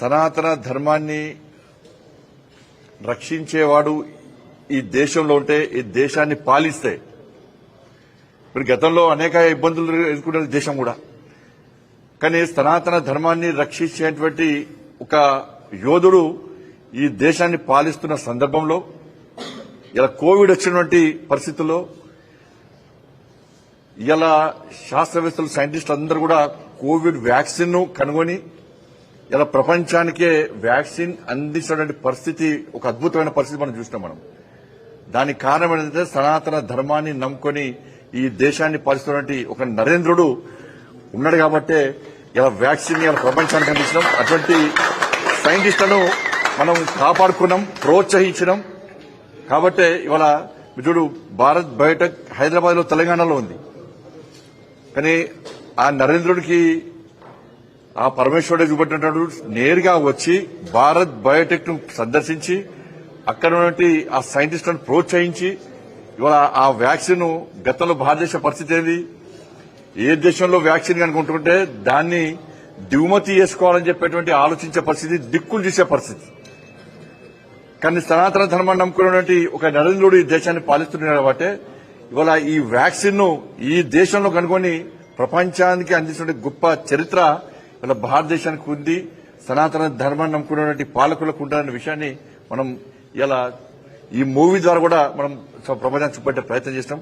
సనాతన ధర్మాన్ని రక్షించేవాడు ఈ దేశంలో ఉంటే ఈ దేశాన్ని పాలిస్తే ఇప్పుడు గతంలో అనేక ఇబ్బందులు ఎదుర్కొనే దేశం కూడా కానీ సనాతన ధర్మాన్ని రక్షించేటువంటి ఒక యోధుడు ఈ దేశాన్ని పాలిస్తున్న సందర్భంలో ఇలా కోవిడ్ వచ్చినటువంటి పరిస్థితుల్లో ఇలా శాస్త్రవేత్తలు సైంటిస్టులు అందరూ కూడా కోవిడ్ వ్యాక్సిన్ ను కనుగొని ఇలా ప్రపంచానికే వ్యాక్సిన్ అందించినటువంటి పరిస్థితి ఒక అద్భుతమైన పరిస్థితి మనం చూస్తున్నాం. మనం దానికి కారణం ఏంటంటే సనాతన ధర్మాన్ని నమ్ముకొని ఈ దేశాన్ని పాలిస్తున్నటువంటి ఒక నరేంద్రుడు ఉన్నాడు కాబట్టే ఇలా వ్యాక్సిన్ ఇలా ప్రపంచానికి అందించడం అటువంటి సైంటిస్టులను మనం కాపాడుకున్నాం, ప్రోత్సహించడం. కాబట్టే ఇవాళ చూడు భారత్ బయోటెక్ హైదరాబాద్ లో తెలంగాణలో ఉంది. కానీ ఆ నరేంద్రుడికి ఆ పరమేశ్వరుడు చూపెట్టినట్టు నేరుగా వచ్చి భారత్ బయోటెక్ ను సందర్శించి అక్కడ ఉన్నటువంటి ఆ సైంటిస్టులను ప్రోత్సహించి ఇవాళ ఆ వ్యాక్సిన్ గతంలో భారతదేశ పరిస్థితి ఏది, ఏ దేశంలో వ్యాక్సిన్ కనుకుంటుంటే దాన్ని దిగుమతి చేసుకోవాలని చెప్పేటువంటి ఆలోచించే పరిస్థితి, దిక్కులు చూసే పరిస్థితి. కానీ సనాతన ధర్మాన్ని నమ్ముకున్నటువంటి ఒక నరేంద్రుడు ఈ దేశాన్ని పాలిస్తున్నాడు కాబట్టి ఇవాళ ఈ వ్యాక్సిన్ ను ఈ దేశంలో కనుగొని ప్రపంచానికి అందించిన గొప్ప చరిత్ర ఇవాళ భారతదేశానికి ఉంది. సనాతన ధర్మాన్ని నమ్ముకున్నటువంటి పాలకులకు ఉండాలనే విషయాన్ని మనం ఇలా ఈ మూవీ ద్వారా కూడా మనం ప్రపంచానికి చూపెట్టే ప్రయత్నం చేస్తాం.